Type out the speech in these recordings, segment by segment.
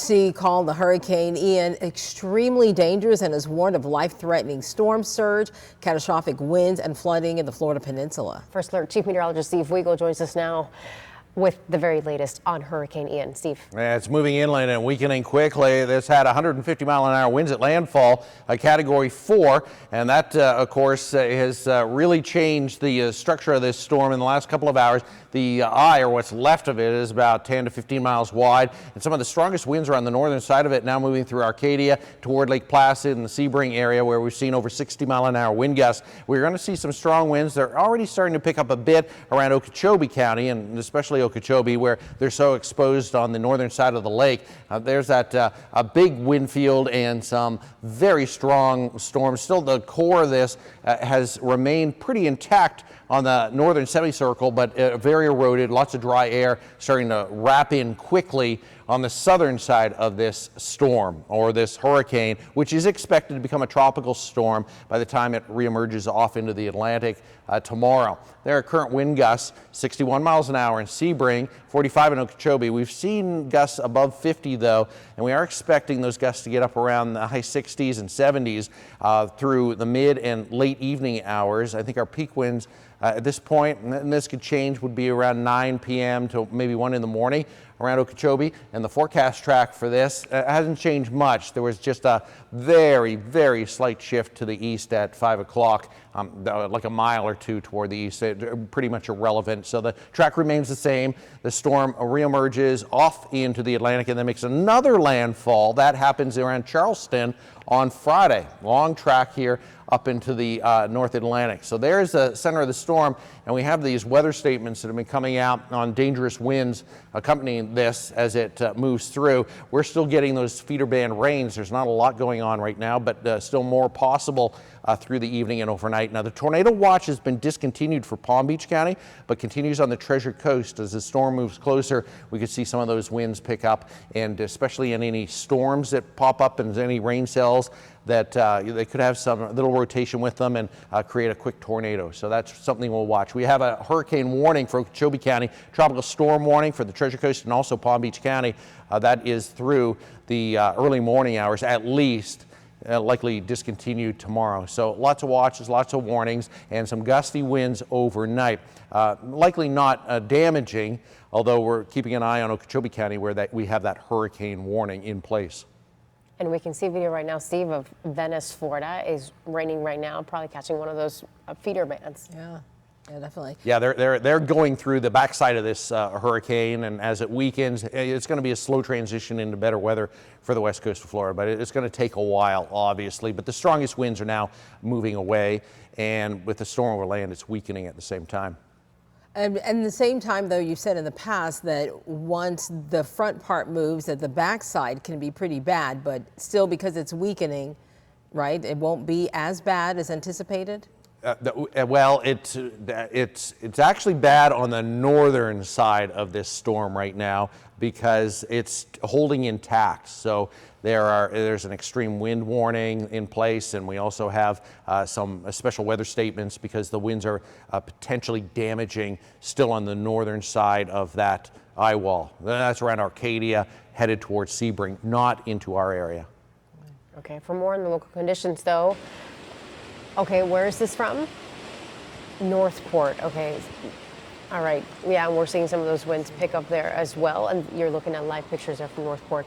agency called the Hurricane Ian extremely dangerous and has warned of life-threatening storm surge, catastrophic winds and flooding in the Florida Peninsula. First Alert Chief Meteorologist Steve Weigel joins us now with the very latest on Hurricane Ian. Steve. Yeah, it's moving inland and weakening quickly. This had 150-mile-an-hour winds at landfall, a Category 4, and that, of course, has really changed the structure of this storm in the last couple of hours. The eye, or what's left of it, is about 10 to 15 miles wide, and some of the strongest winds are on the northern side of it, now moving through Arcadia toward Lake Placid and the Sebring area, where we've seen over 60-mile-an-hour wind gusts. We're going to see some strong winds. They're already starting to pick up a bit around Okeechobee County, and especially Okeechobee, where they're so exposed on the northern side of the lake. There's that a big wind field and some very strong storms. Still, the core of this has remained pretty intact on the northern semicircle, but very eroded, lots of dry air starting to wrap in quickly on the southern side of this storm, or this hurricane, which is expected to become a tropical storm by the time it reemerges off into the Atlantic tomorrow. There are current wind gusts 61 miles an hour in Sebring, 45 in Okeechobee. We've seen gusts above 50 though, and we are expecting those gusts to get up around the high 60s and 70s through the mid and late evening hours. I think our peak winds at this point, and this could change, would be around 9 p.m. to maybe 1 in the morning around Okeechobee. And the forecast track for this hasn't changed much. There was just a very, very slight shift to the east at 5 o'clock, like a mile or two toward the east. Pretty much irrelevant. So the track remains the same. The storm reemerges off into the Atlantic and then makes another landfall. That happens around Charleston on Friday. Long track here up into the North Atlantic. So there's the center of the storm, and we have these weather statements that have been coming out on dangerous winds accompanying this as it moves through. We're still getting those feeder band rains. There's not a lot going on right now, but still more possible through the evening and overnight. Now, the tornado watch has been discontinued for Palm Beach County, but continues on the Treasure Coast. As the storm moves closer, we could see some of those winds pick up, and especially in any storms that pop up and any rain cells, that they could have some little rotation with them and create a quick tornado. So that's something we'll watch. We have a hurricane warning for Okeechobee County, tropical storm warning for the Treasure Coast and also Palm Beach County. That is through the early morning hours at least. Likely discontinued tomorrow. So lots of watches, lots of warnings, and some gusty winds overnight. Likely not damaging, although we're keeping an eye on Okeechobee County where we have that hurricane warning in place. And we can see video right now, Steve, of Venice, Florida. Is raining right now, probably catching one of those feeder bands. Yeah. Yeah, definitely. Yeah, they're going through the backside of this hurricane, and as it weakens, it's going to be a slow transition into better weather for the west coast of Florida, but it's going to take a while, obviously. But the strongest winds are now moving away, and with the storm over land, it's weakening at the same time. And at the same time, though, you've said in the past that once the front part moves, that the backside can be pretty bad, but still, because it's weakening, right, it won't be as bad as anticipated? Well, it's actually bad on the northern side of this storm right now because it's holding intact. So there's an extreme wind warning in place, and we also have some special weather statements because the winds are potentially damaging still on the northern side of that eye wall. That's around Arcadia, headed towards Sebring, not into our area. Okay, for more on the local conditions, though. Okay, where is this from? Northport. Okay. All right. Yeah, we're seeing some of those winds pick up there as well. And you're looking at live pictures there from Northport.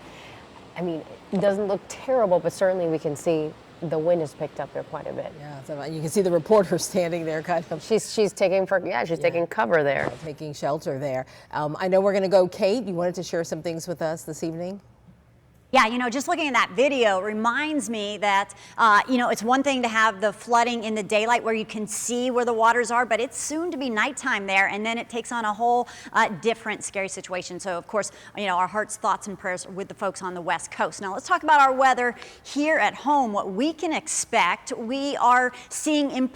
I mean, it doesn't look terrible, but certainly we can see the wind has picked up there quite a bit. Yeah, so you can see the reporter standing there kind of. She's taking taking cover there. Taking shelter there. I know we're going to go. Kate, you wanted to share some things with us this evening? Yeah, you know, just looking at that video reminds me that, you know, it's one thing to have the flooding in the daylight where you can see where the waters are, but it's soon to be nighttime there, and then it takes on a whole different scary situation. So, of course, you know, our hearts, thoughts, and prayers with the folks on the West Coast. Now, let's talk about our weather here at home, what we can expect. We are seeing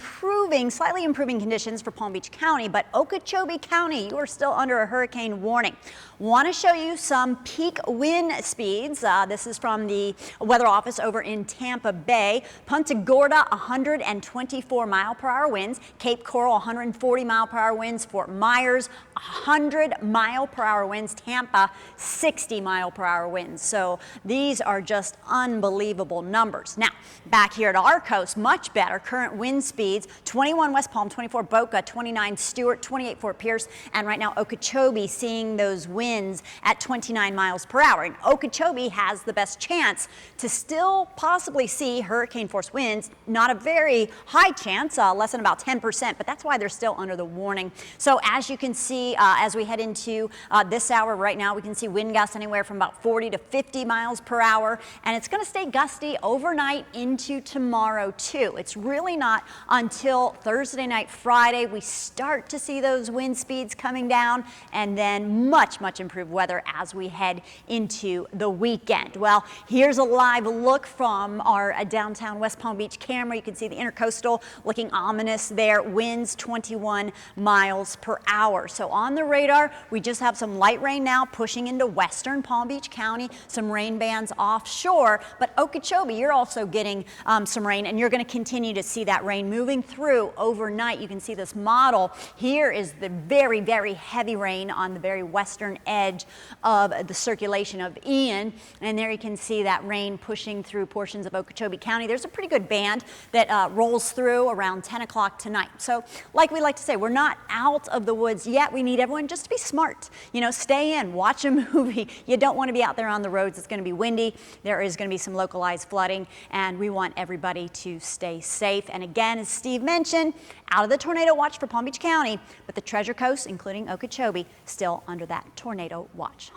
slightly improving conditions for Palm Beach County, but Okeechobee County, you are still under a hurricane warning. Want to show you some peak wind speeds. This is from the weather office over in Tampa Bay. Punta Gorda, 124 mile per hour winds. Cape Coral, 140 mile per hour winds. Fort Myers, 100 mile per hour winds. Tampa, 60 mile per hour winds. So these are just unbelievable numbers. Now, back here at our coast, much better. Current wind speeds, 21 West Palm, 24 Boca, 29 Stewart, 28 Fort Pierce, and right now Okeechobee seeing those winds at 29 miles per hour. And Okeechobee has the best chance to still possibly see hurricane force winds. Not a very high chance, less than about 10%, but that's why they're still under the warning. So as you can see, as we head into this hour right now, we can see wind gusts anywhere from about 40 to 50 miles per hour, and it's going to stay gusty overnight into tomorrow too. It's really not until Thursday night, Friday, we start to see those wind speeds coming down, and then much improved weather as we head into the weekend. Well, here's a live look from our downtown West Palm Beach camera. You can see the intercoastal looking ominous there. Winds 21 miles per hour. So on the radar, we just have some light rain now pushing into western Palm Beach County, some rain bands offshore, but Okeechobee, you're also getting some rain, and you're going to continue to see that rain moving through overnight. You can see this model. Here is the very heavy rain on the very western edge of the circulation of Ian, and there you can see that rain pushing through portions of Okeechobee County. There's a pretty good band that rolls through around 10 o'clock tonight. So like we like to say, we're not out of the woods yet. We need everyone just to be smart. You know, stay in, watch a movie. You don't want to be out there on the roads. It's going to be windy. There is going to be some localized flooding, and we want everybody to stay safe. And again, as Steve mentioned, out of the tornado watch for Palm Beach County, but the Treasure Coast, including Okeechobee, still under that tornado watch.